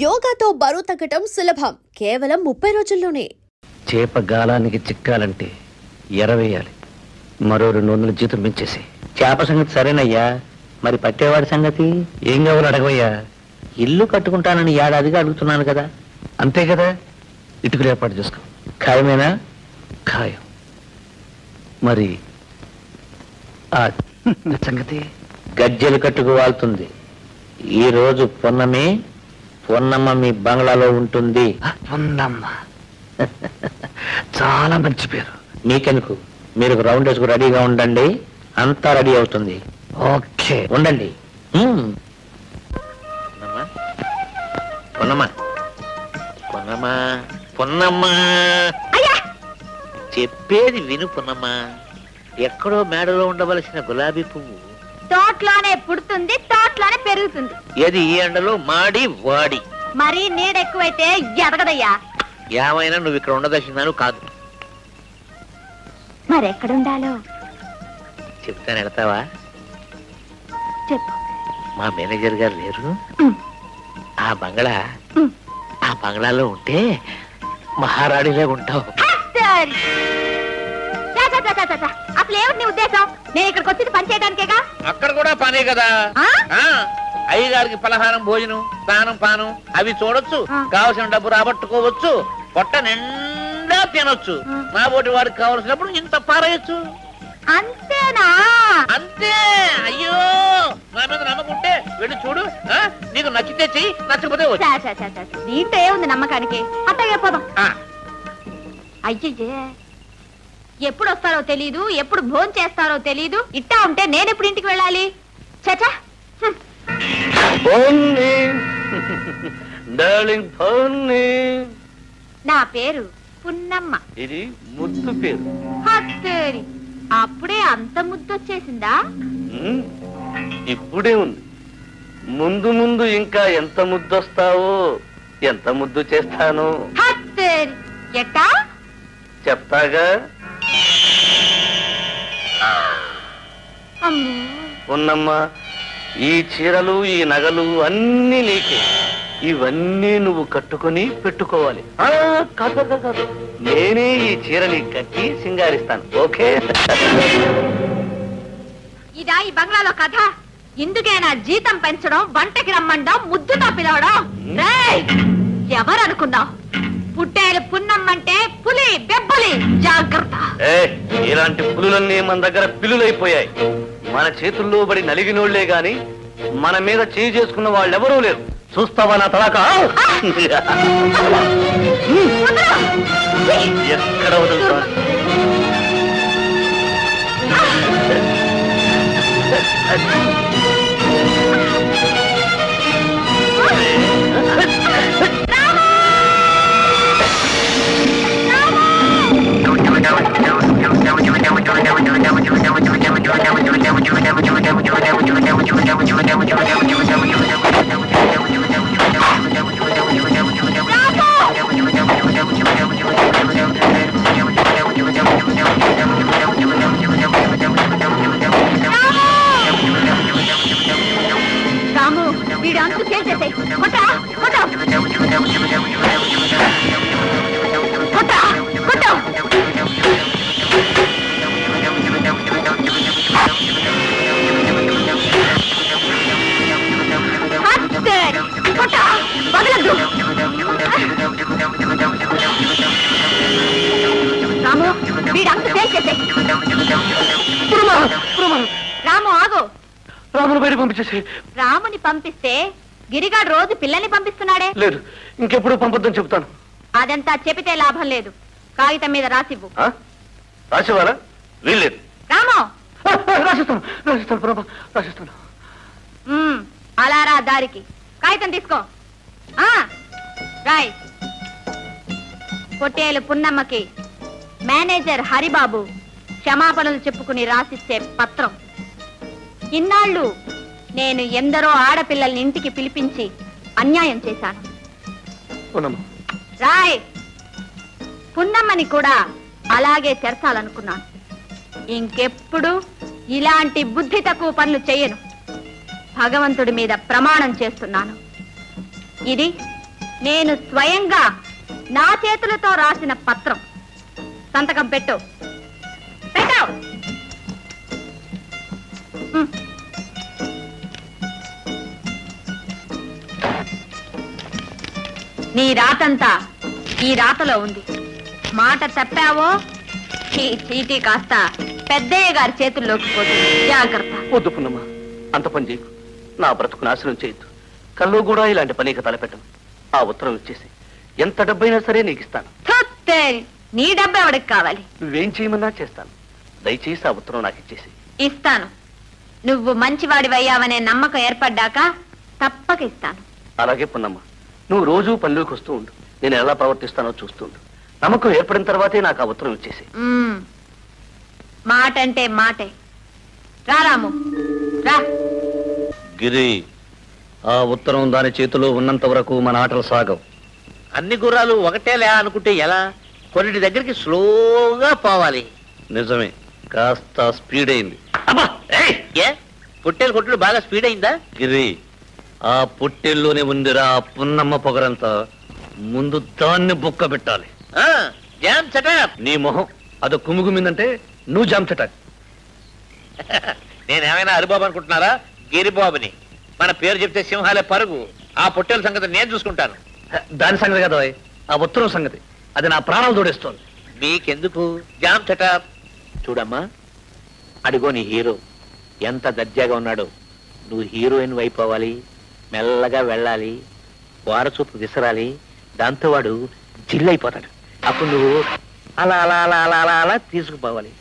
యోగాతో బరువు తగ్గటం సులభం, కేవలం 30 రోజుల్లోనే. చేప గాలానికి చిక్కాలంటే ఎరవేయాలి, మరో 200 జీతం పెంచేసి. చేప సంగతి సరేనయ్యా, మరి పట్టేవాడి సంగతి ఏం కావాలో అడగవయ్యా. ఇల్లు కట్టుకుంటానని ఏడాదిగా అడుగుతున్నాను కదా. అంతే కదా, ఇటుకలు ఏర్పాటు చేసుకో. ఖాయమేనా? ఖాయం. మరి ఆ సంగతి గజ్జెలు కట్టుకు వాళ్తుంది. ఈ రోజు పొన్నమ్మ మీ బంగ్లాలో ఉంటుంది. పొన్నమ్మ చాలా మంచి పేరు. మీకెందుకు, మీరు రౌండ్ వేసుకు రెడీగా ఉండండి, అంతా రెడీ అవుతుంది. ఓకే, ఉండండి. పొన్నమ్మ చెప్పేది విను పొన్నమ్మ. ఎక్కడో మేడలో ఉండవలసిన గులాబీ పువ్వు తోటలోనే పుడుతుంది, తోటలోనే పెరుగుతుంది. ఏది ఈ ఎండలో మాడి వాడి. మరి నీడ ఎక్కువైతే ఎదగదయ్యా. ఏమైనా నువ్వు ఇక్కడ ఉండదలిసినాను కాదు. మరెక్కడుండాలో చెప్తాను, వెళ్తావా? చెప్పు. మా మేనేజర్ గారు లేరు, ఆ బంగ్లాలో ఉంటే మహారాణిలా ఉంటావు. అసలు ఏమిటి నీ ఉద్దేశం? నేను ఇక్కడికి వచ్చింది పని చేయడానికేగా. అక్కడ కూడా పనే కదా. అయ్యగారికి పలహారం, భోజనం, స్నానం, పానం అవి చూడొచ్చు, కావలసిన డబ్బు రాబట్టుకోవచ్చు, పొట్ట నిండా తినొచ్చు. మా బోటి వాడికి కావలసినప్పుడు ఇంత పారేయచ్చు. అంతేనా? అంతే. అయ్యో, నా మీద నమ్మకుంటే వెళ్ళి చూడు. నీకు నచ్చితే చెయ్యి, నచ్చకపోతే దీంట్లో ఏముంది నమ్మకానికి? అట్టగే పోదాం. అయ్యే, ఎప్పుడు వస్తారో తెలీదు, ఎప్పుడు భోజనం చేస్తారో తెలీదు. ఇట్టా ఉంటే నేను ఎప్పుడు ఇంటికి వెళ్ళాలి? చచా. నా పేరు పున్నమ్మ. ఇది ముద్దు పేరు. అప్పుడే అంత ముద్దు వచ్చేసిందా? ఇప్పుడే ఉంది, ముందు ముందు ఇంకా ఎంత ముద్దొస్తావో, ఎంత ముద్దు చేస్తాను ఎట్టా చెప్తాగా. ఉన్నమ్మా, ఈ చీరలు, ఈ నగలు అన్నీ నీకే. ఇవన్నీ నువ్వు కట్టుకుని పెట్టుకోవాలి. కాదు, నేనే ఈ చీరని కట్టి సింగారిస్తాను. ఓకే? ఇదా ఈ బంగ్లాలో కథ? ఇందుకేనా జీతం పెంచడం, వంటకి రమ్మండం, ముద్దుతో పిలవడం? ఎవరనుకున్నావు? పుట్టేలు పున్నమ్మంటే పులి, బెబ్బలి. జాగ్రత్త. ఇలాంటి పులులన్నీ మన దగ్గర పిల్లులైపోయాయి. మన చేతుల్లో పడి నలిగినోళ్లే గాని మన మీద చేయి చేసుకున్న వాళ్ళెవరూ లేరు. చూస్తావా నా తలాక? ఎక్కడ వదులుతా? రాము, వీడు అంతు చేసేసాయి. రాము, వీడు అంతు చేసేసాయి. రాము ఆగు. రాముని బయట పంపించేసి. రాముని పంపిస్తే గిరిగాడు రోజు పిల్లల్ని పంపిస్తున్నాడే. లేదు, ఇంకెప్పుడు పంపొద్దని చెప్తాను. అదంతా చెబితే లాభం లేదు. కాగితం మీద రాసివ్వు. రాసేవారా? వీల్లేదు. రాము, రాసిస్తాను. అలా రా దారికి. కాగితం తీసుకో. రాయ్. పొట్టేలు పున్నమ్మకి మేనేజర్ హరిబాబు క్షమాపణలు చెప్పుకుని రాసిచ్చే పత్రం. ఇన్నాళ్ళు నేను ఎందరో ఆడపిల్లల్ని ఇంటికి పిలిపించి అన్యాయం చేశాను. రాయ్. పున్నమ్మని కూడా అలాగే చేర్చాలనుకున్నాను. ఇంకెప్పుడు ఇలాంటి బుద్ధి తక్కువ పనులు చేయను. భగవంతుడి మీద ప్రమాణం చేస్తున్నాను. ఇది నేను స్వయంగా నా చేతులతో రాసిన పత్రం. సంతకం పెట్టు. పెట్టావు. నీ రాతంతా ఈ రాతలో ఉంది. మాట తప్పావో ఈ చీటీ కాస్త పెద్దయ్య గారి చేతుల్లోకి పోతుంది. జాగ్రత్త. వద్దు పున్నమ్మ, అంత పని చేయకు. నా బ్రతుకు నాశనం చేయొద్దు. కల్లో కూడా ఇలాంటి పనికి తలపెట్టను. ఆ ఉత్తరం ఇచ్చేసి ఎంత డబ్బైనా సరే నీకు ఇస్తాను. నీ డబ్బు ఎవడికి కావాలి? నువ్వేం చేయమన్నా చేస్తాను. దయచేసి ఆ ఉత్తరం నాకు ఇచ్చేసి. ఇస్తాను. నువ్వు మంచివాడివయ్యావనే నమ్మకం ఏర్పడ్డాక తప్పక ఇస్తాను. అలాగే పున్నమ్మ, నువ్వు రోజూ పనిలోకి వస్తూ ఉండు. నేను ఎలా ప్రవర్తిస్తానో చూస్తుండు. నమ్మకం ఏర్పడిన తర్వాతే నాకు ఆ ఉత్తరం ఇచ్చేసి. మాట అంటే మాటే. రారాము రా. గిరి, ఆ ఉత్తరం దాని చేతిలో ఉన్నంత వరకు మన ఆటలు సాగవు. అన్ని గుర్రాలు ఒకటేలే అనుకుంటే ఎలా? కొన్నిటి దగ్గరికి స్లోగా పోవాలి. నిజమే, కాస్త స్పీడ్ అయింది. ఏ పొట్టేలు కొట్లు బాగా స్పీడ్ అయిందా? గిరి, ఆ పొట్టేల్లోనే ఉందిరా ఆ పున్నమ్మ పొగరంతా. ముందు దాన్ని బుక్క పెట్టాలి. Jam shut up. నీ మొహం అది కుమ్ముగుమిందంటే నువ్వు జామ్ చటాక్. నేనేమైనా హరిబాబు అనుకుంటున్నారా? గిరిబాబుని. మన పేరు చెప్తే సింహాలే పరుగు. ఆ పొట్టేల సంగతి నేను చూసుకుంటాను. దాని సంగతి కదా, ఆ ఉత్తరం సంగతి. అది నా ప్రాణాలు తోడేస్తోంది. మీకెందుకు? Jam shut up. చూడమ్మా, అడిగో నీ హీరో ఎంత దర్జాగా ఉన్నాడో. నువ్వు హీరోయిన్ అయిపోవాలి. మెల్లగా వెళ్ళాలి, వారచూపు విసరాలి. దాంతో వాడు జిల్లైపోతాడు. అప్పుడు నువ్వు అలా అలా అలా అలా అలా అలా తీసుకుపోవాలి.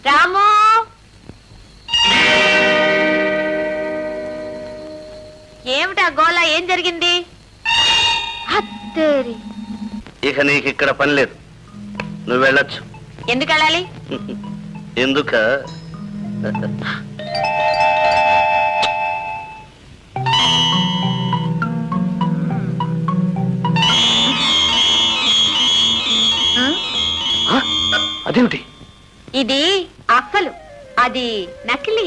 రాము, ఏమిటా గోళ? ఏం జరిగింది? హత్తేరి. ఇక నీకు ఇక్కడ పని లేదు, నువ్వు వెళ్ళొచ్చు. ఎందుకు వెళ్ళాలి? ఎందుక? అదేమిటి? ఇది అసలు, అది నకిలీ.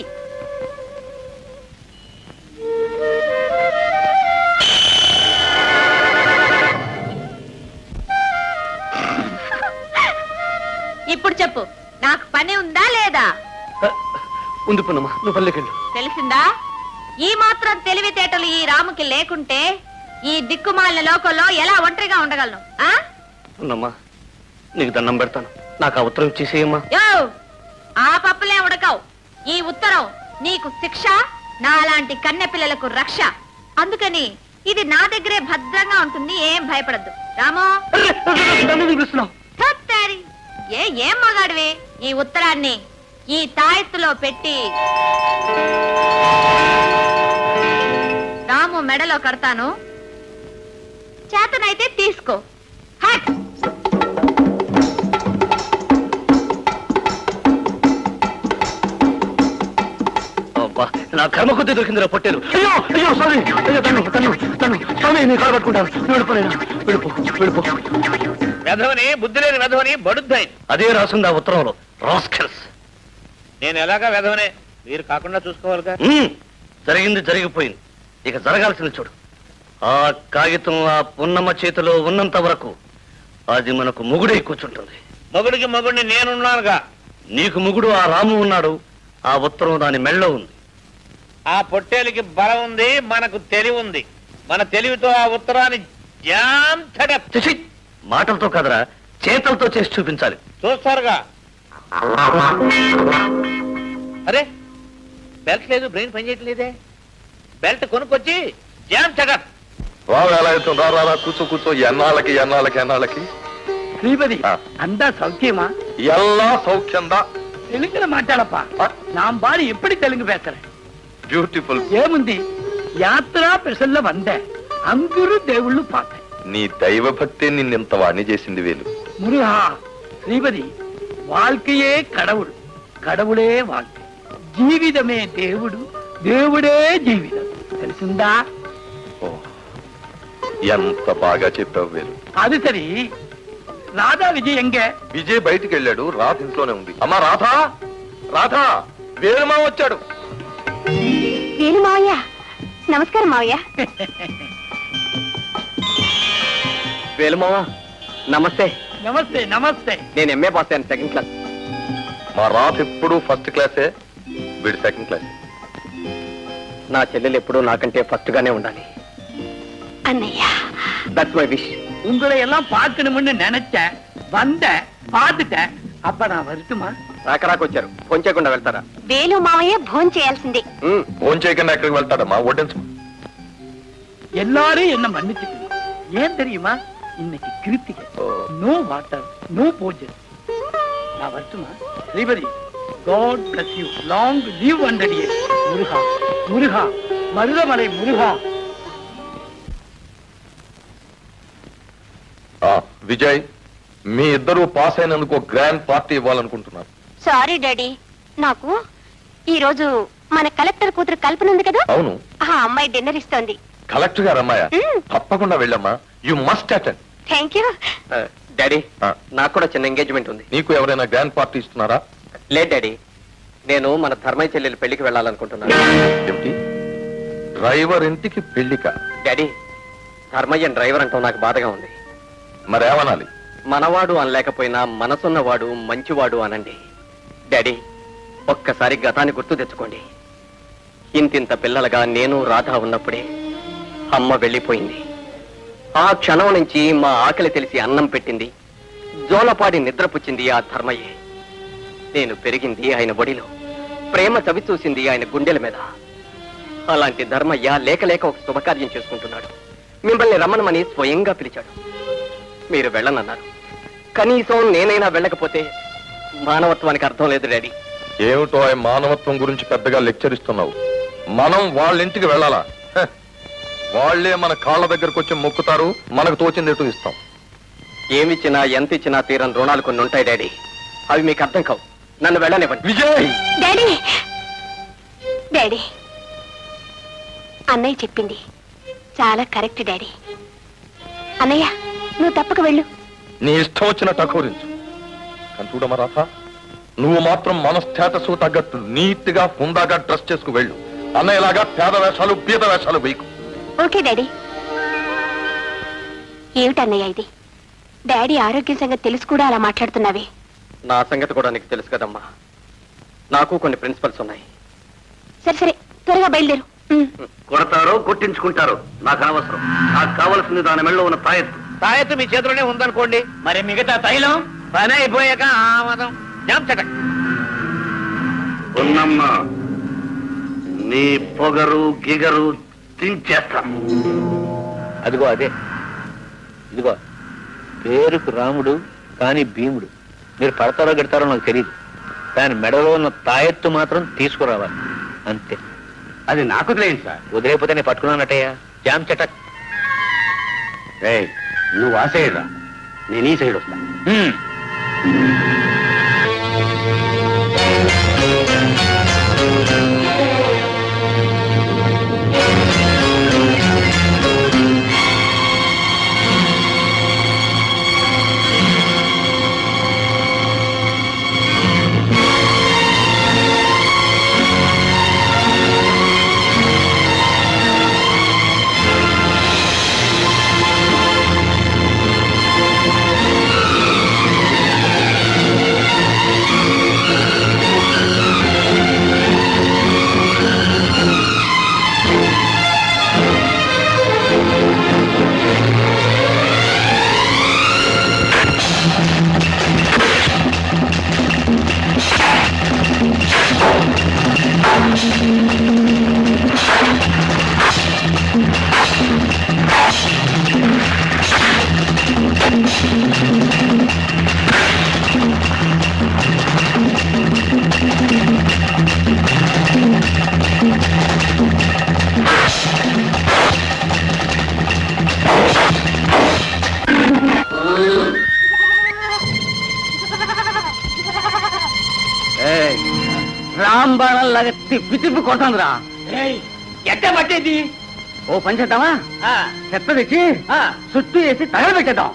ఇప్పుడు చెప్పు, నాకు పని ఉందా లేదా? ఉంది పున్నమ్మా, నువ్వు పల్లెకెళ్ళు. తెలిసిందా? ఈ మాత్రం తెలివితేటలు ఈ రాముకి లేకుంటే ఈ దిక్కుమాలిన లోకంలో ఎలా ఒంటరిగా ఉండగలను? పున్నమ్మా, నీకు దండం పెడతాను, నాకు ఆ ఉత్తరం ఇచ్చేసేయమ్మా. ఆ పప్పులే ఉడకవు. ఈ ఉత్తరం నీకు శిక్ష, నాలాంటి కన్నె పిల్లలకు రక్ష. అందుకని ఇది నా దగ్గరే భద్రంగా ఉంటుంది, ఏం భయపడద్దు. రామో, ఏం మగాడివి? ఈ ఉత్తరాన్ని ఈ తాయెత్తులో పెట్టి మెడలో కడతాను, చేతనైతే తీసుకో. హట్. నా కర్మ కొద్ది దొరికిందిరా పొట్టేలు. అయ్యో అయ్యో స్వామి, అయ్యో తను స్వామి, నీ కాలు పట్టుకుంటాను. వెళ్ళిపో. వెధవని, బుద్ధి లేని వెధవని, బడుద్దాయి. అదే రాసింది ఆ ఉత్తరంలో. రాస్కెల్స్. నేను ఎలాగా వెధవనే, మీరు కాకుండా చూసుకోవాలిగా. జరిగింది జరిగిపోయింది, ఇక జరగాల్సింది చూడు. ఆ కాగితం ఆ పున్నమ్మ చేతిలో ఉన్నంత వరకు అది మనకు మొగుడై కూర్చుంటుంది. మొగుడికి మొగుడిని నేనున్నానుగా. నీకు మొగుడు ఆ రాము ఉన్నాడు, ఆ ఉత్తరం దాని మెళ్ళో ఉంది. ఆ పొట్టేలికి బలం ఉంది, మనకు తెలివి ఉంది. మన తెలివితో ఆ ఉత్తరాన్ని మాటలతో కదరా, చేతలతో చేసి చూపించాలి. చూస్తారుగా. అరే బెల్ట్ లేదు, బ్రెయిన్ పనిచేయట్లేదే. బెల్ట్ కొనుక్కొచ్చి జామ్ చగర్. రా కూర్చో. ఎన్నాళ్ళకి శ్రీపతి అంతా సౌఖ్యమా? எல்லா சௌக்கியம்தா. తెలుగులో మాట్లాడప్పా. నా బాడి ఎప్పటి తెలుగు పేసరే. బ్యూటిఫుల్. ఏముంది, యాత్ర పెసల్లో వందే అందరూ దేవుళ్ళు పాతే. నీ దైవ భక్తి నిన్నెంత వాణి చేసింది వేలు. మురుహా శ్రీపతి, வாழ்க்கையே கடவுள், கடவுளே வாழ்க்கை, జీవితమే దేవుడు, దేవుడే జీవితం. తెలిసిందా? ఎంత బాగా చెప్పావు వేలు. అది సరి, రాధా విజయ్ ఎంగే? విజయ్ బయటికి వెళ్ళాడు, రాధ ఇంట్లోనే ఉంది. అమ్మా రాధా, వేలుమా వచ్చాడు. వేలు మావయ్య, నమస్కారం మావయ్య. వేలుమావా నమస్తే. నమస్తే నమస్తే. నేను ఎంఏ పాస్ అయ్యాను, సెకండ్ క్లాస్. మా రాధ ఎప్పుడు ఫస్ట్ క్లాసే, వీడు సెకండ్ క్లాస్. నా చెల్లెలు ఎప్పుడూ నాకంటే ఫస్ట్ గానే ఉండాలి. అన్నయ్య, దట్స్ మై విష్. உங்களை எல்லாம் பார்க்கணும்னு நினைச்சேன், வந்தேன், பார்த்துட்டேன். அப்ப நான் வரட்டுமா? రాకరాకొచ్చారు, ఫోన్ చేయకుండా వెళ్తారా? వేలు మావయ్య భోజనం చేయాల్సిందే. ఫోన్ చేయకుండా ఎక్కడికి వెళ్తాడమ్మా, వడ్డించు. எல்லாரும் என்ன மன்னிச்சுக்கணும். ஏன் தெரியுமா? இன்னைக்கு கிருத்திகை. நோ வாட்டர், நோ பூஜை. நான் வரட்டுமா? Sripathi, God bless you. Long live 100 years. முருகா, மருதமலை முருகா. విజయ్, మీ ఇద్దరు పాస్ అయినందుకు గ్రాండ్ పార్టీ ఇవ్వాలనుకుంటున్నాను. సారీ డాడీ, నాకు ఈ రోజు మన కలెక్టర్ కూతురు కల్పన ఉంది కదా. అవును. ఆ అమ్మాయి డిన్నర్ ఇస్తోంది. కలెక్టర్ గారు అమ్మాయ? తప్పకుండా వెళ్ళమ్మా, you must attend. Thank you daddy. నాకు కూడా చిన్న ఎంగేజ్మెంట్ ఉంది. నీకు ఎవరైనా గ్రాండ్ పార్టీ ఇస్తున్నారా? లేదు డాడీ, నేను మన ధర్మయ్య చెల్లెలు పెళ్లికి వెళ్ళాలనుకుంటున్నాను. ఏమిటి, డ్రైవర్ ఇంటికి పెళ్లిక? డాడీ, ధర్మయ్య డ్రైవర్ అంటాం నాకు బాధగా ఉంది. మరేమనాలి? మనవాడు అనలేకపోయినా మనసున్నవాడు మంచివాడు అనండి. డాడీ, ఒక్కసారి గతాన్ని గుర్తు తెచ్చుకోండి. ఇంతింత పిల్లలుగా నేను రాధా ఉన్నప్పుడే అమ్మ వెళ్ళిపోయింది. ఆ క్షణం నుంచి మా ఆకలి తెలిసి అన్నం పెట్టింది, జోలపాడి నిద్రపుచ్చింది ఆ ధర్మయ్యే. నేను పెరిగింది ఆయన ఒడిలో, ప్రేమ చవి చూసింది ఆయన గుండెల మీద. అలాంటి ధర్మయ్య లేక ఒక శుభకార్యం చేసుకుంటున్నాడు. మిమ్మల్ని రమ్మనమని స్వయంగా పిలిచాడు. మీరు వెళ్ళనన్నారు. కనీసం నేనైనా వెళ్ళకపోతే మానవత్వానికి అర్థం లేదు డాడీ. ఏమిటో మానవత్వం గురించి పెద్దగా లెక్చర్ ఇస్తున్నావు. మనం వాళ్ళ ఇంటికి వెళ్ళాలా? వాళ్లే మన కాళ్ళ దగ్గరకు వచ్చి మొక్కుతారు, మనకు తోచింది ఎటు ఇస్తాం. ఏమిచ్చినా ఎంత ఇచ్చినా తీరని రుణాలు కొన్ని ఉంటాయి డాడీ, అవి మీకు అర్థం కావు. నన్ను వెళ్ళనివ్వండి. విజయ్! డాడీ, డాడీ, అన్నయ్య చెప్పింది చాలా కరెక్ట్ డాడీ. అన్నయ్య, నువ్వు తప్పక వెళ్ళు. నీ ఇష్టం వచ్చిన టకోరించు. కానీ చూడమ్మా రాధా, నువ్వు మాత్రం మన స్టేటస్ తగ్గట్టు నీట్ గా హుందాగా డ్రెస్ చేసుకు వెళ్ళు. అన్నయ్యలాగా పేద వేషాలు పీత వేషాలు వేయకు. Okay daddy. ఏమిటన్నయ్య ఇది? డాడీ ఆరోగ్యం సంగతి తెలుసు కూడా అలా మాట్లాడుతున్నావే. నా సంగతి కూడా నీకు తెలుసు కదమ్మా. నాకు కొన్ని ప్రిన్సిపల్స్ ఉన్నాయి. సరే త్వరగా బయలుదేరు. కొడతారో కొట్టించుకుంటారో నాకు అనవసరం. నాకు కావలసింది దాని మెళ్ళలో ఉన్న తాయెత్తు మీ చేతిలోనే ఉందనుకోండి, మరి మిగతా తైలం పని అయిపోయాక ఆమదం జామ్ చగర్. ఉన్నమ్మా, నీ పొగరు గిగరు తించేస్తా. అదిగో అదే, ఇదిగో పేరుకు రాముడు కానీ భీముడు. మీరు పడతారో గెడతారో నాకు తెలియదు, దాని మెడలో ఉన్న తాయెత్తు మాత్రం తీసుకురావాలి అంతే. అది నాకు తెలియదు సార్. వదిలేకపోతే నేను పట్టుకున్నానట్టయ్యా. జామ్ చటక్. నువ్వు ఆ సైడ్ రా, నేను ఈ సైడ్ వస్తా. రాంబాణంలాగా తిప్పి తిప్పి కొడుతుందిరా. ఎట్ట పట్టేది? ఓ పని చేద్దామా, చెత్త తెచ్చి చుట్టూ వేసి తగలబెట్టేద్దాం.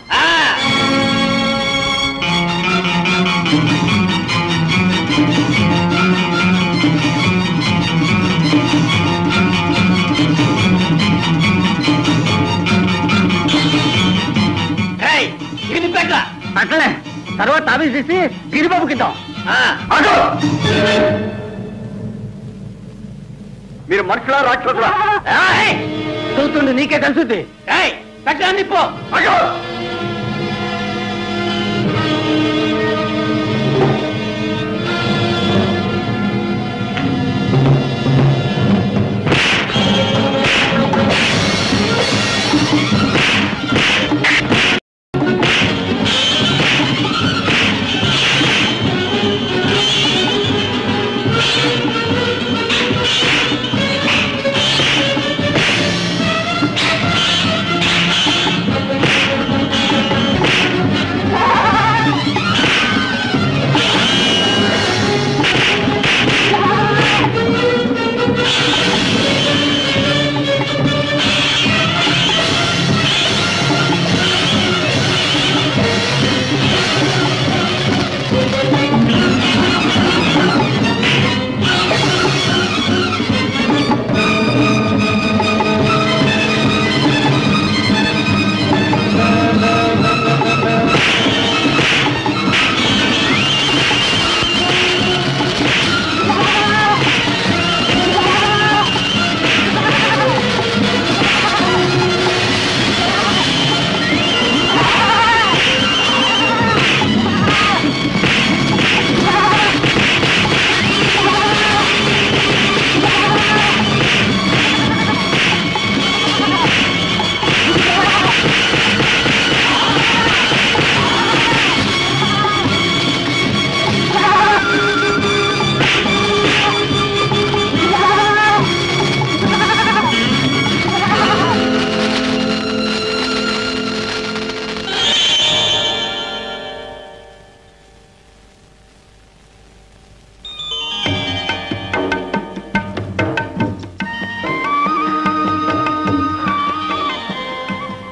అట్లనే తర్వాత తాబీజ్ తీసి గిరిబాబుకి ఇద్దాం. మీరు మనుషులా రాక్షసులా? చూస్తుండే నీకే తెలుసుద్ది. పెట్టండి పో.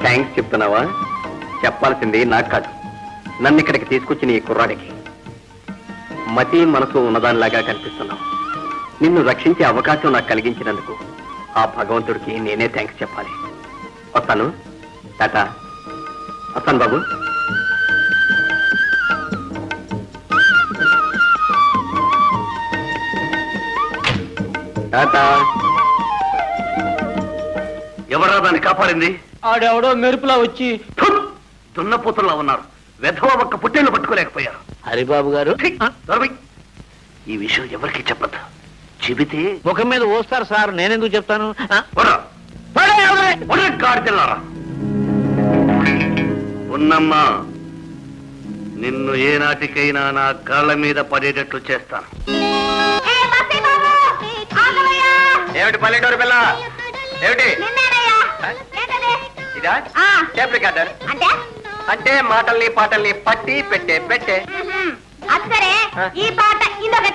థ్యాంక్స్ చెప్తున్నావా? చెప్పాల్సింది నాకు కాదు, నన్ను ఇక్కడికి తీసుకొచ్చిన ఈ కుర్రాడికి. మతి మనసు ఉన్నదానిలాగా కనిపిస్తున్నావు. నిన్ను రక్షించే అవకాశం నాకు కలిగించినందుకు ఆ భగవంతుడికి నేనే థ్యాంక్స్ చెప్పాలి. వస్తాను. టాటా. వస్తాను బాబు. టాటా. ఎవరా దాన్ని కాపాడింది? ఆడెవడో మెరుపులా వచ్చి దున్నపోతుల్లో ఉన్నారు. వెధవ ఒక్క పుట్టేళ్ళు పట్టుకోలేకపోయారు. హరిబాబు గారు, ఈ విషయం ఎవరికి చెప్పద్దు. చెబితే ముఖం మీద ఓస్తారు సార్. నేనెందుకు చెప్తాను? గాడిదెల్లారా. ఉన్నమ్మా, నిన్ను ఏనాటికైనా నా కాళ్ళ మీద పడేటట్లు చేస్తాను. ఏమిటి పల్లెటూరు పిల్ల? ఏమిటి ఇదా టేప్ రికార్డర్ అంటే మాటల్ని పాటల్ని పట్టి పెట్టే సరే ఈ పాట ఇందులో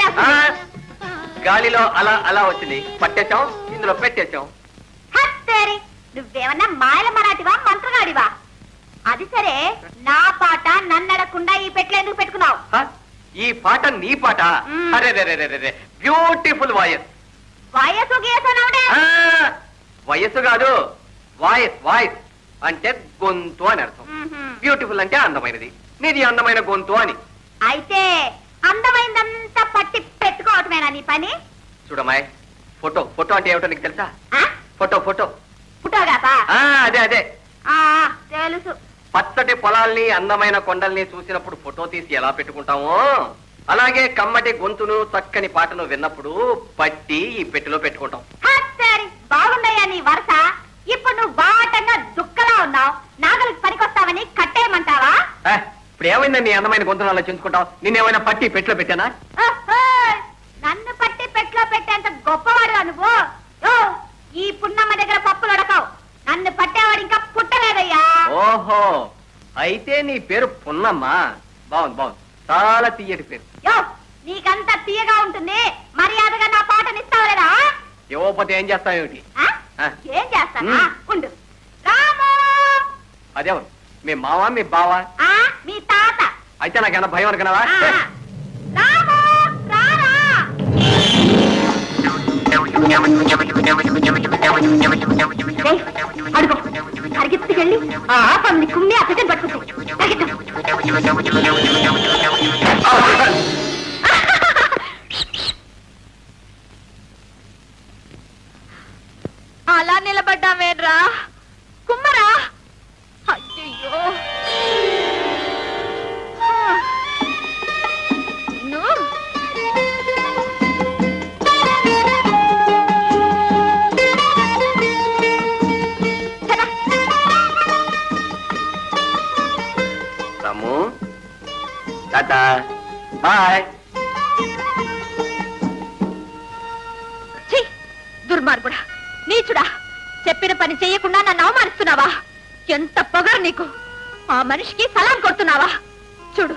గాలిలో అలా అలా వచ్చింది, పట్టేశాం, ఇందులో పెట్టేశాం. సరే నువ్వేమన్నా మాయల మరాఠివా మంత్రగాడివా? అది సరే నా పాట నన్నడకుండా ఈ పెట్లు ఎందుకు పెట్టుకున్నావు? ఈ పాట నీ పాట? అరే బ్యూటిఫుల్ వాయిస్. వయసు వయస్సు కాదు, వాయిస్. వాయిస్ అంటే గొంతు అని అర్థం. బ్యూటిఫుల్ అంటే అందమైనది, నీది అందమైన గొంతు అని. అయితే అందమైందంతా పట్టి పెట్టుకోవటమేనా నీ పని? చూడమ్మాయి, ఫోటో అంటే ఏమిటో నీకు తెలుసా? ఫోటో ఫోటోగ్రాఫా? అదే తెలుసు. పచ్చటి పొలాల్ని అందమైన కొండల్ని చూసినప్పుడు ఫోటో తీసి ఎలా పెట్టుకుంటామో అలాగే కమ్మటి గొంతును చక్కని పాటను విన్నప్పుడు పట్టి ఈ పెట్టెలో పెట్టుకుంటాం. సరే బాగున్నాయా నీ వరుస? ఇప్పుడు నువ్వు బాటంగా దుక్కలా ఉన్నావు, నాగలికి పనికొస్తావని కట్టేయమంటావా? ఇప్పుడు ఏమైందని నీ అందమైన గొంతును అలా చెంచుకుంటావు? నిన్నేమైనా పట్టి పెట్టెలో పెట్టానా? నన్ను పట్టి పెట్టెలో పెట్టేంత గొప్పవాడు నువ్వు. ఈ పున్నమ్మ దగ్గర పప్పులు ఉడకవు, నన్ను పట్టేవాడు ఇంకా పుట్టలేదయ్యా. ఓహో, అయితే నీ పేరు పున్నమ్మ. బాగుంది, చాలా తీయటి పేరు. నీకంతా తీయగా ఉంటుంది, మర్యాదగా నా పాటనిస్తావులేదా? ఇవ్వకపోతే ఏం చేస్తావు? ఏమిటి ఏం చేస్తానా? ఉండు. రాము! అదేవరు మీ మావా మీ బావా? మీ తాత. అయితే నాకేమన్నా భయం అనుకున్నావా? రాము రారా! అడుగు పరిగెత్తుకెళ్ళి పంది కుమ్మి అక్కడికి పట్టుకుంటాయి. అలా నిలబడ్డామేడ్రా కుమ్మరా? అయ్యో రాము, టాటా, బాయ్. దుర్మార్గుడా, నీచుడా, చెప్పిన పని చెయ్యకుండా నన్ను అవమానిస్తున్నావా? ఎంత పొగరు నీకు! ఆ మనిషికి సలాం కొడుతున్నావా? చూడు,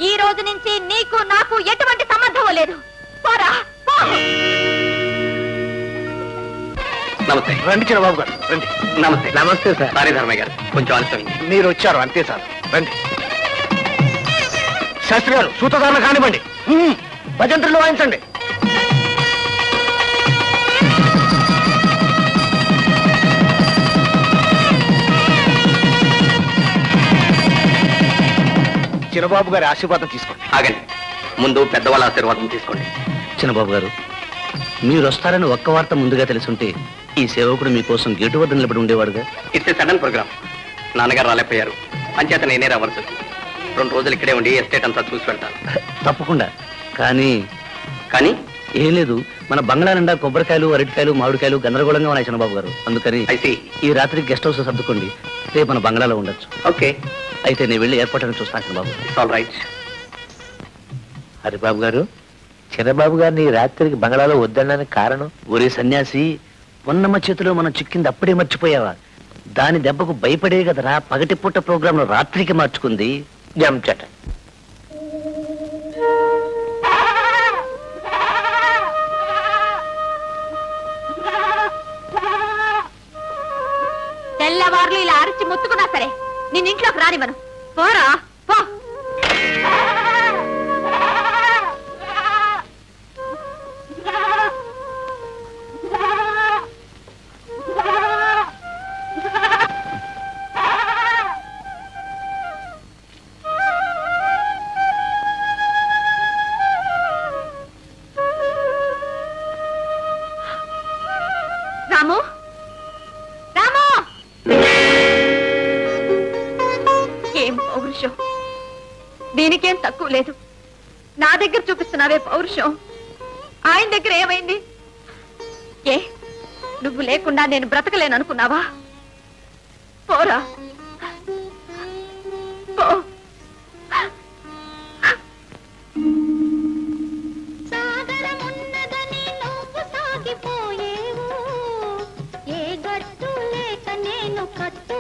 ఈ రోజు నుంచి నీకు నాకు ఎటువంటి సంబంధం లేదు. పోరా పో. నమస్తే. రండి చిన్నబాబు గారు, రండి. నమస్తే. నమస్తే సార్. సారీ ధర్మయ్య గారు, కొంచెం ఆలస్యమైంది. మీరు వచ్చారు అంతే సార్, రండి. శాస్త్రి గారు, సూత్రధారణ కానివ్వండి, భజంత్రులు వాయించండి. చిన్నబాబు గారి ఆశీర్వాదం తీసుకోండి. ఆగండి, ముందు పెద్దవాళ్ళ ఆశీర్వాదం తీసుకోండి. చిన్నబాబు గారు, మీరు వస్తారని ఒక్క వార్త ముందుగా తెలుసుంటే ఈ సేవకుడు మీకోసం గేటు వద్ద నిలబడి ఉండేవాడుగా. It's sudden programme. నాన్నగారు రాలేకపోయారు, అంచేత నేనే రావాల్సి వచ్చింది. 2 రోజులు ఇక్కడే ఉండి ఎస్టేట్ అంతా చూసి వెళ్తాను. తప్పకుండా. కానీ ఏం లేదు, మన బంగ్లా నిండా కొబ్బరికాయలు, అరటికాయలు, మామిడికాయలు గందరగోళంగా ఉన్నాయి చిన్నబాబు గారు. అందుకని ఈ రాత్రికి గెస్ట్ హౌస్ సర్దుకోండి, రేపు మన బంగ్లాలో ఉండొచ్చు. ఓకే, అయితే నేను వెళ్ళి ఏర్పాట్లను చూస్తాను చిన్నబాబు. All right. హరిబాబు గారు, చిన్నబాబు గారిని రాత్రికి బంగ్లాలో వద్దడానికి కారణం? ఒరే సన్యాసి, పొన్నమ్మ చేతిలో మనం చిక్కింది అప్పుడే మర్చిపోయావా? దాని దెబ్బకు భయపడే కదరా పగటి పూట ప్రోగ్రామ్ లో రాత్రికి మార్చుకుంది. జంచట. తెల్లవార్లు ఇలా అరిచి ముత్తుకున్నా సరే నేను ఇంట్లోకి రానివ్వను. పోరా పో. రాము, రాము! ఏం పౌరుషం! దీనికేం తక్కువ లేదు. నా దగ్గర చూపిస్తున్నావే పౌరుషం, ఆయన దగ్గర ఏమైంది? ఏ నువ్వు లేకుండా నేను బ్రతకలేననుకున్నావా? పోరా పో. ఏ గట్టు లేకనే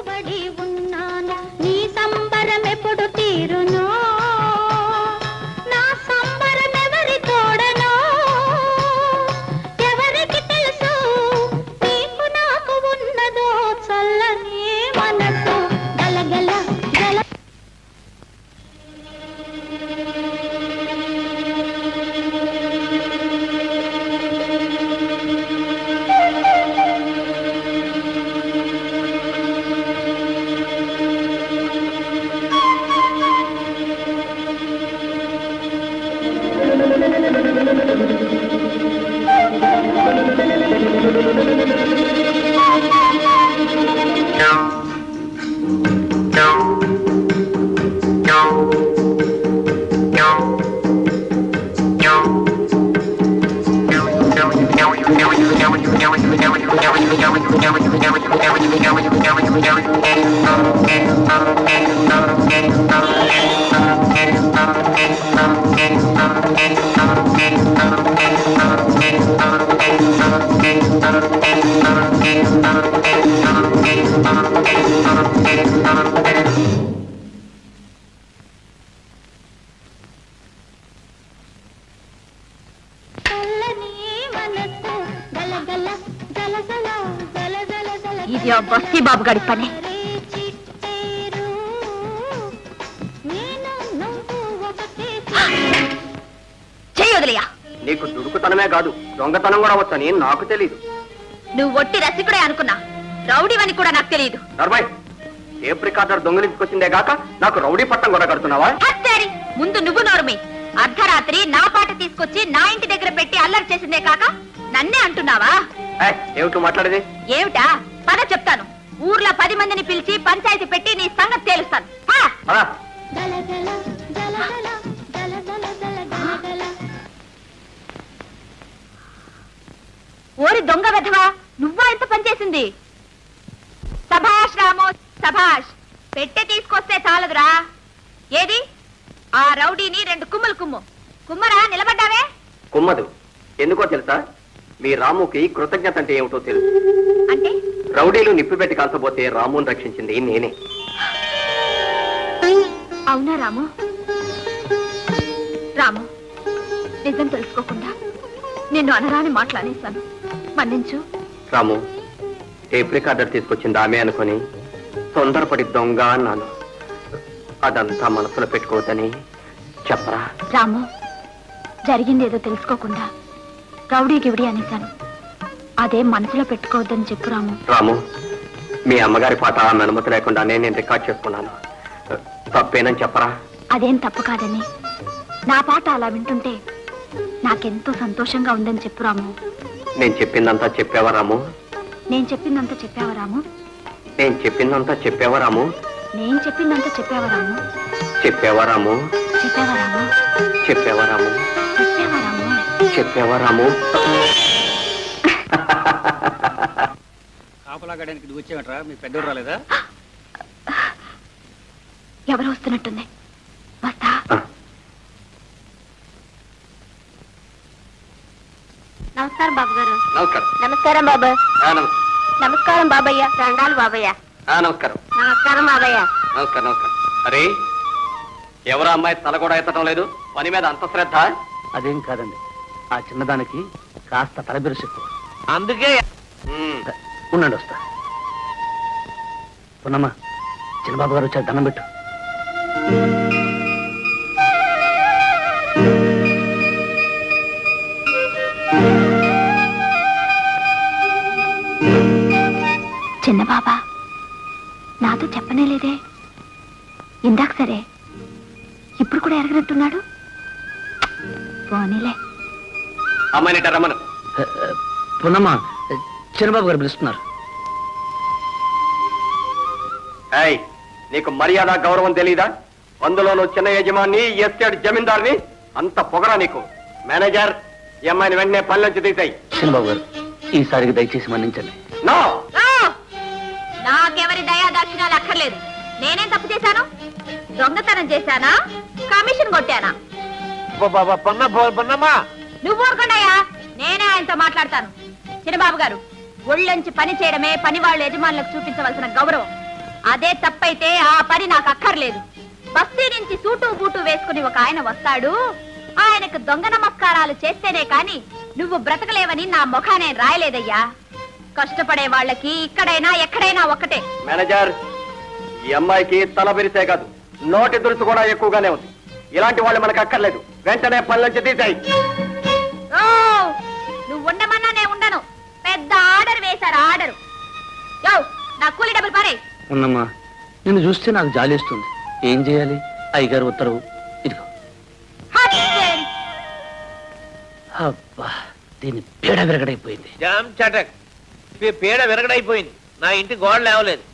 కట్టుబడి ఉన్నాను నీ సంబరం ఎప్పుడు తీరునో నా సంబరం ఎవరి తోడనో ఎవరికి తెలుసు నీకు నాకు ఉన్నదో చల్లని మనసు గలగల గల ఇది ఆ బస్తీ బాబు గడి పని. చెయ్యొదిలయ్యా. నీకు దుడుకుతనమే కాదు దొంగతనం కూడా వచ్చని నాకు తెలీదు. నువ్వు ఒట్టి రసికుడే అనుకున్నా, రౌడీవని కూడా నాకు తెలియదు. నర్మయ్, టేప్ రికార్డర్ దొంగలించుకొచ్చిందే గాక నాకు రౌడీ పట్టం కూడా కడుతున్నావా? హత్తేరి, ముందు నువ్వు నోరుమి. అర్ధరాత్రి నా పాట తీసుకొచ్చి నా ఇంటి దగ్గర పెట్టి అల్లరి చేసిందే కాక నన్నే అంటున్నావా? ఏమిటో మాట్లాడేది? ఏమిటా? పద చెప్తాను. ఊర్లో 10 మందిని పిలిచి పంచాయతీ పెట్టి నీ సంగతి తేలుస్తాను. ఓరి దొంగ వెధవా, నువ్వా ఎంత పనిచేసింది? సభాష్ రామో సభాష్. పెట్టె తీసుకొస్తే చాలదురా. ఏది ఆ రౌడీని 2 కుమ్ములు కుమ్ము. కుమ్మరా, నిలబడ్డావే? కుమ్మదు. ఎందుకో తెలుసా? మీ రాముకి కృతజ్ఞత అంటే ఏమిటో తెలుసు. అంటే రౌడీలు నిప్పు పెట్టి కాల్చబోతే రాముని రక్షించింది నేనే. అవునా రాము? రాము, నిజం తెలుసుకోకుండా నిన్ను అనరాని మాట్లాడేశాను, మన్నించు. రాము, టేప్ రికార్డర్ తీసుకొచ్చింది ఆమె అనుకుని తొందరపడి దొంగ అన్నాను. అదంతా మనసులో పెట్టుకోవద్దని చెప్పరా? రాము, జరిగిందేదో తెలుసుకోకుండా రౌడీ గివిడి అనేశాను. అదే మనసులో పెట్టుకోవద్దని చెప్పు రాము. రాము, మీ అమ్మగారి పాట ఆమె అనుమతి లేకుండానే నేను రికార్డ్ చేసుకున్నాను. తప్పేనని చెప్పరా? అదేం తప్పు కాదని, నా పాట అలా వింటుంటే నాకెంతో సంతోషంగా ఉందని చెప్పు రాము. నేను చెప్పిందంతా చెప్పావా రాము? నేను చెప్పిందంతా చెప్పావా రాము? నేను చెప్పిందంతా చెప్పావా రాము? నేను చెప్పిందంతా చెప్పావా రాము? చెప్పావా రాము? చెప్పావా రాము? చెప్పావా రాము? చెప్పావా రాము? చెప్పావా రాము? కాపలా గడానికి నువ్వు వచ్చేవట్రా? మీ పెద్దోడు రాలేదా? ఎవరు వస్తున్నట్టుంది, వస్తా. నమస్కారం బాబు గారు. నమస్కారం. నమస్కారం బాబు. నమస్కారం బాబయ్య. దండాలు బాబయ్య. నమస్కారం. నమస్కారం బాబయ్య. నమస్కారం. నమస్కారం. అరే, ఎవరు అమ్మాయి తల కూడా ఎత్తడం లేదు? పని మీద అంత శ్రద్ధ? అదేం కాదండి, ఆ చిన్నదానికి కాస్త తలబిరుసు ఎక్కువ. అందుకే ఉండండి, వస్తా. పున్నమ్మ, చిన్నబాబు గారు వచ్చారు, దండం పెట్టు. చిన్న బాబా నాతో చెప్పనే లేదే. ఇందాక సరే, ఇప్పుడు కూడా ఎరగనట్టున్నాడు. పోనీలే. అమ్మాయిని రమ్మను. పున్నమ్మ, చిన్నబాబు గారు పిలుస్తున్నారు. నీకు మర్యాద గౌరవం తెలీదా? అందులోనూ చిన్న యజమాని, ఎస్టేట్ జమీందార్ని. అంత పొగరా నీకు? మేనేజర్, ఈ అమ్మాయిని వెంటనే పని నుంచి తీసాయి. చిన్నబాబు గారు, ఈసారికి దయచేసి మన్నించండి. నాకెవరి దయా దక్షిణాలు అక్కర్లేదు. నేనేం తప్పు చేశాను? దొంగతనం చేశానా? కమిషన్ కొట్టానా? నువ్వు ఊరుకుండాయా, నేనే ఆయనతో మాట్లాడతాను. చిన్నబాబు గారు, ఒళ్ళొంచి పని చేయడమే పని వాళ్ళ యజమానులకు చూపించవలసిన గౌరవం. అదే తప్పైతే ఆ పని నాకు అక్కర్లేదు. బస్తీ నుంచి సూటు బూటు వేసుకుని ఒక ఆయన వస్తాడు. ఆయనకు దొంగ నమస్కారాలు చేస్తేనే కాని నువ్వు బ్రతకలేవని నా ముఖానే రాయలేదయ్యా. కష్టపడే వాళ్ళకి ఇక్కడైనా ఎక్కడైనా ఒక్కటే. మేనేజర్, ఈ అమ్మాయికి తల విరిసే కాదు, నోటి దురుసు కూడా ఎక్కువగానే ఉంది. ఇలాంటి వాళ్ళు మనకు అక్కర్లేదు. వెంటనే పని నుంచి తీసాయి. నువ్వు ఉండమన్నా నేను ఉండను. పెద్ద ఆర్డర్ వేశారు, ఆర్డర్. యో, నా కూలి డబ్బులు పారే. ఉన్నమ్మా, నిన్ను చూస్తే నాకు జాలేస్తుంది. ఏం చేయాలి? అయ్యగారు ఉత్తరవు ఇదిగో. అబ్బా, దీని పేడ విరగడైపోయింది. జామ్ చటక్, పేడ విరగడైపోయింది. నా ఇంటి గోడ లేవలేదు.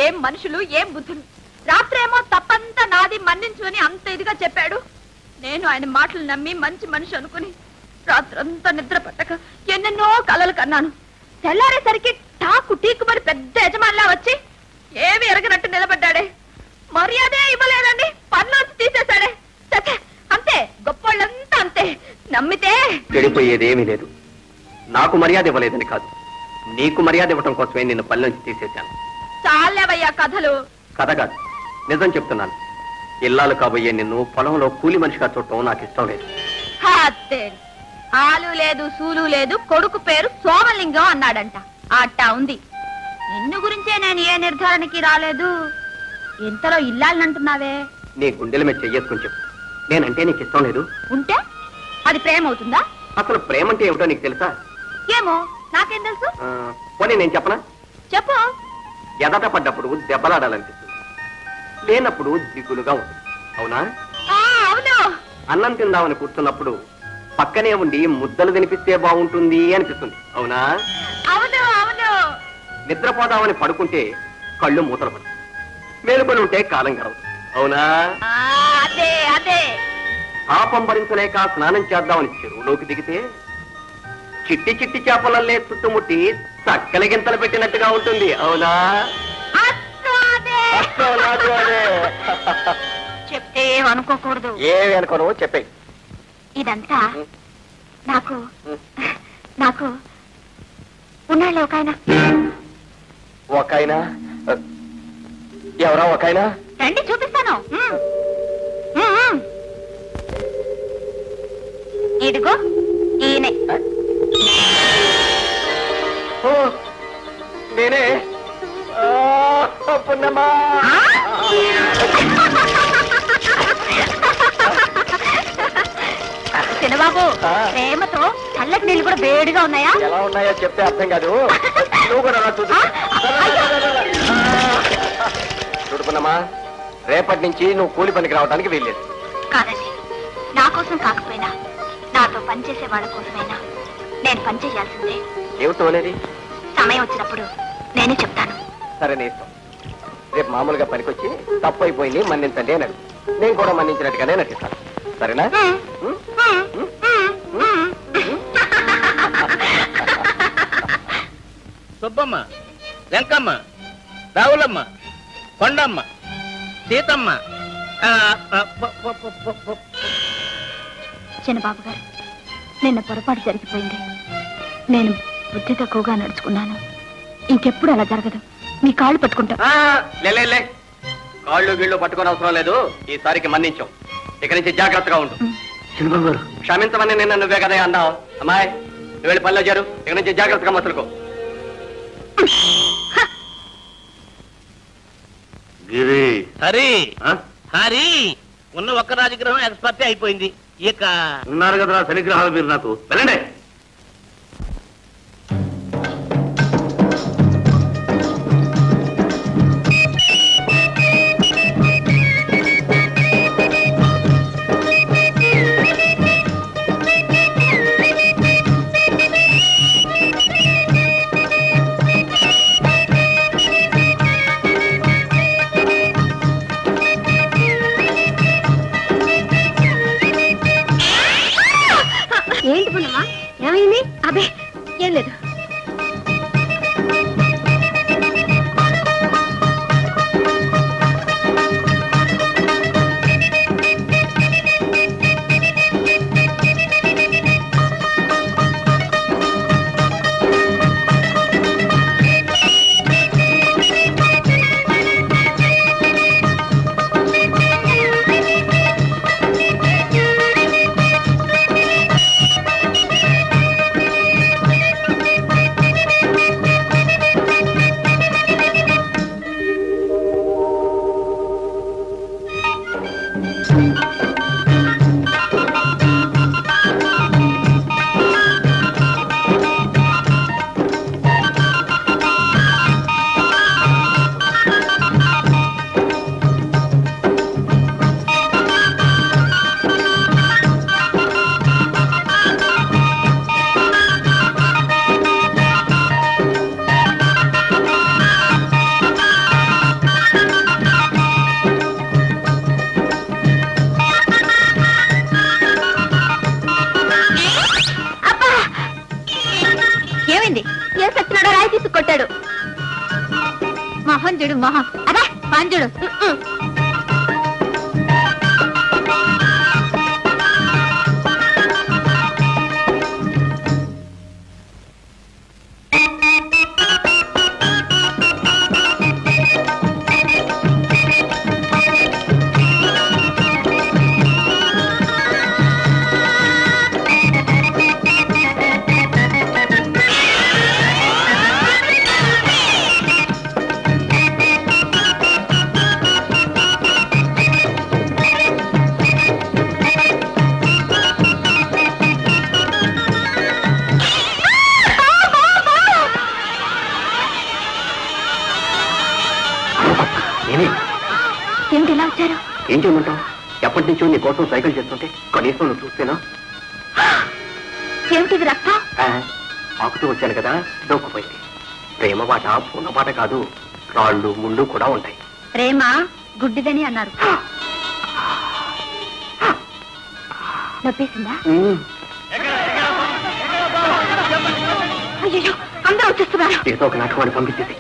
ఏం మనుషులు, ఏం బుద్ధులు. రాత్రేమో తప్పంతా నాది మన్నించు అని అంత ఇదిగా చెప్పాడు. నేను ఆయన మాటలు నమ్మి మంచి మనిషి అనుకుని రాత్రంతా నిద్ర పట్టక ఎన్నెన్నో కలలు కన్నాను. తెల్లారేసరికి టాకు టీకుమని పెద్ద యజమానిలా వచ్చి ఏమి ఎరగనట్టు నిలబడ్డాడే. మర్యాదే ఇవ్వలేదండి, పనిలోంచి తీసేశాడే. అంతే, గొప్పోళ్ళంతా అంతే. నమ్మితే చెడిపోయేదేమీ లేదు. నాకు మర్యాద ఇవ్వలేదని కాదు, నీకు మర్యాద ఇవ్వటం కోసమే నిన్ను పని నుంచి తీసేశాను. చాలేవయ్యా కథలు. కథ కాదు, నిజం చెప్తున్నాను. ఇల్లాలు కాబోయే నిన్ను పొలంలో కూలి మనిషిగా చూడటం నాకు ఇష్టం లేదు. ఆలు లేదు, సూలు లేదు, కొడుకు పేరు సోమలింగం అన్నాడంట. అట్టా ఉంది. నిన్ను గురించే నేను ఏ నిర్ధారణకి రాలేదు. ఇంతలో ఇల్లాలనంటున్నావే. నీ గుండెల మీద చెయ్యేసుకుని చెప్పు, నేనంటే నీకు ఇష్టం లేదు. ఉంటే అది ప్రేమ అవుతుందా? అసలు ప్రేమ అంటే ఏమిటో నీకు తెలుసా? ఏమో, నాకేం తెలుసు. పోనీ నేను చెప్పనా? చెప్పు. ఎదట పడ్డప్పుడు దెబ్బలాడాలనిపిస్తుంది, లేనప్పుడు దిగులుగా ఉంటుంది. అవునా? అవును. అన్నం తిందామని కూర్చున్నప్పుడు పక్కనే ఉండి ముద్దలు తినిపిస్తే బాగుంటుంది అనిపిస్తుంది. అవునా? అవును అవును. నిద్రపోదామని పడుకుంటే కళ్ళు మూతలు పడుతుంది, మేలుకొని ఉంటే కాలం గడవదు. అవునా? అదే అదే. పాపం భరించలేక స్నానం చేద్దామని చెరువులోకి దిగితే చిట్టి చిట్టి చేపలల్లే చుట్టుముట్టి చక్కల గింతలు పెట్టినట్టుగా ఉంటుంది. అవునా? చెప్తే అనుకోకూడదు. ఏమి అనుకోను, చెప్పే. ఇదంతా నాకు నాకు ఉన్నాళ్ళే ఒకైనా. ఎవరా ఒకైనా? రండి చూపిస్తాను. ఇదిగో ఈయనే. నేనే. పున్నమ్మా, చిన్నబాబు, ప్రేమతో చల్లటి నీళ్ళు కూడా వేడిగా ఉన్నాయా? ఎలా ఉన్నాయో చెప్తే అర్థం కాదు. నువ్వు కూడా చూడు పున్నమ్మా, రేపటి నుంచి నువ్వు కూలి పనికి రావడానికి వీల్లేదు. కాదండి, నా కోసం కాకపోయినా నాతో పనిచేసే వాళ్ళ కోసమైనా నేను పని చేయాల్సిందే. ఏమిటో అనేది సమయం వచ్చినప్పుడు నేనే చెప్తాను. సరే, నీ ఇష్టం. రేపు మామూలుగా పనికొచ్చి తప్పు అయిపోయింది మన్నించండి అని అడుగు. నేను కూడా మన్నించినట్టుగానే నటిస్తాను. సరేనా? సుబ్బమ్మ, వెంకమ్మ, రావులమ్మ, కొండమ్మ, సీతమ్మ. చిన్నబాబు గారు, నిన్న పొరపాటు జరిగిపోయింది. నేను బుద్ధి తక్కువగా నడుచుకున్నాను. ఇంకెప్పుడు అలా జరగదు. మీ కాళ్ళు పట్టుకుంటా. లే, కాళ్ళు వీళ్ళు పట్టుకోని అవసరం లేదు. ఈసారికి మన్నించాం. ఇక నుంచి జాగ్రత్తగా ఉండు. చిన్నబాబు గారు, క్షమించమని నిన్న నువ్వే కదా అన్నావు. అమ్మాయి, నువ్వు వెళ్ళి పనిలో చేరు. ఇక నుంచి జాగ్రత్తగా మసులుకో. గిరి, హరి హరి, ఉన్న ఒక్క రాజగ్రహం ఎక్స్పర్ట్ అయిపోయింది. ఇక ఉన్నారు కదా శనిగ్రహాలు మీరు. నాకు వెళ్ళండి. ఏంటి పున్నమ్మా, ఏమైంది? అబే ఏం లేదు. ఏమైంది? ఏ సచ్చినాడో రాయి తీసుకొట్టాడు. మొహం చూడు, మొహం అదే పంజుడు. ఏం చేయమంటావు? ఎప్పటి నుంచో నీ కోసం సైకిల్ చేస్తుంటే కనీసం నువ్వు చూస్తేనా? ఏమిటిది రక్తం? ఆకుతూ వచ్చాను కదా, దొక్కుపోయింది. ప్రేమ మాట పూర్ణ మాట కాదు, రాళ్ళు ముళ్ళు కూడా ఉంటాయి. ప్రేమ గుడ్డిదని అన్నారు. నొప్పేసిందా? అయ్యో, అందరూ వచ్చేస్తున్నారు. ఏదో ఒక నాటకాన్ని పంపించేసి.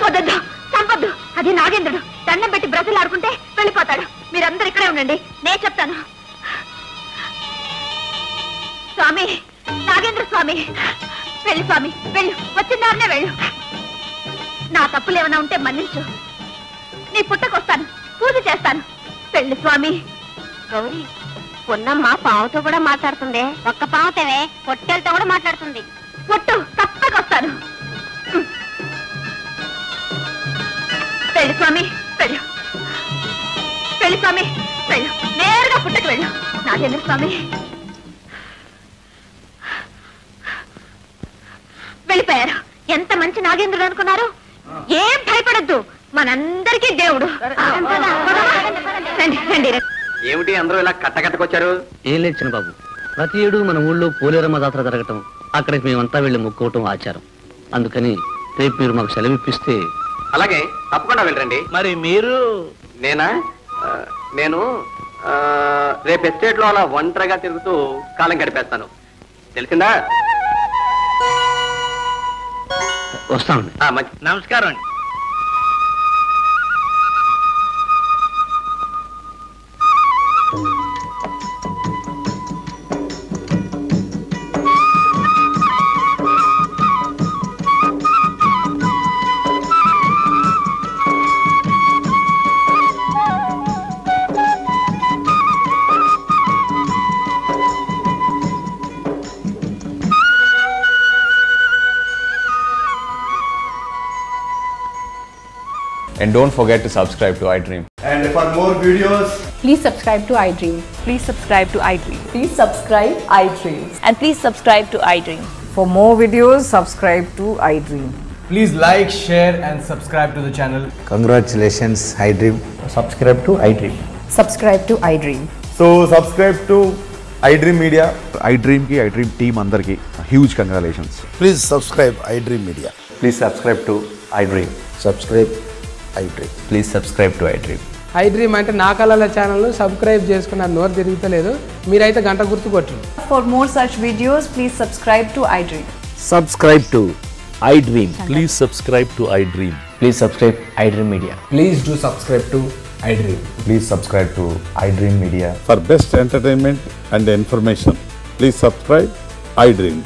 వద్దు, చంపొద్దు. అది నాగేంద్రుడు. దండం పెట్టి బ్రతులు ఆడుకుంటే వెళ్ళిపోతాడు. మీరందరూ ఇక్కడే ఉండండి, నేను చెప్తాను. స్వామి, నాగేంద్ర స్వామి, వెళ్ళు స్వామి, వెళ్ళు. వచ్చిందారనే వెళ్ళు. నా తప్పులు ఏమైనా ఉంటే మన్నించు. నీ పుట్టకొస్తాను, పూజ చేస్తాను. వెళ్ళు స్వామి. గౌరీ, పొన్నమ్మ పావుతో కూడా మాట్లాడుతుంది. ఒక్క పావుతవే, పొట్టెలతో కూడా మాట్లాడుతుంది. పొట్టు తప్పకొస్తాను. వెళ్ళు స్వామి, వెళ్ళు. వెళ్ళు స్వామి, వెళ్ళు. నేరుగా పుట్టకు వెళ్ళు. నాగేంద్ర స్వామి వెళ్ళిపోయారు. ఎంత మంచి నాగేంద్రుడు అనుకున్నారు. ఏం భయపడద్దు, మనందరికీ దేవుడు. ఏమిటి అందరూ ఇలా కట్టకట్టకొచ్చారు? ఏం లేదు చిన్నబాబు, ప్రతి ఏడు మన ఊళ్ళో పోలేరమ్మ జాతర జరగటం, అక్కడికి మేమంతా వెళ్ళి మొక్కుకోవటం ఆచారం. అందుకని రేపు మీరు మాకు సెలవు ఇప్పిస్తే. అలాగే, తప్పకుండా వెళ్ళండి. మరి మీరు? నేను రేపు ఎస్టేట్ లో అలా ఒంటరిగా తిరుగుతూ కాలం గడిపేస్తాను, తెలిసిందా? వస్తామండి. నమస్కారం అండి. And don't forget to subscribe to iDream. And for more videos, please subscribe to iDream. Please subscribe to iDream. Please subscribe iDream. And please subscribe to iDream. For more videos, subscribe to iDream. please like, share and subscribe to the channel. Congratulations, iDream. Subscribe to iDream. Subscribe to iDream. So subscribe to iDream Media. iDream ki iDream team andarki huge congratulations. Please subscribe iDream Media. Please subscribe to iDream. Subscribe iDream. Please subscribe to iDream. iDream అంటే నా కళల channel subscribe చేసుకున్న నోరు తిరుగుతలేదు, మీరైతే గంట గుర్తు కొట్టండి. For more such videos, please subscribe to iDream. Subscribe to iDream. Please subscribe to iDream. Please subscribe iDream Media. Please do subscribe to iDream. Please subscribe to iDream Media. For best entertainment and information, please subscribe iDream.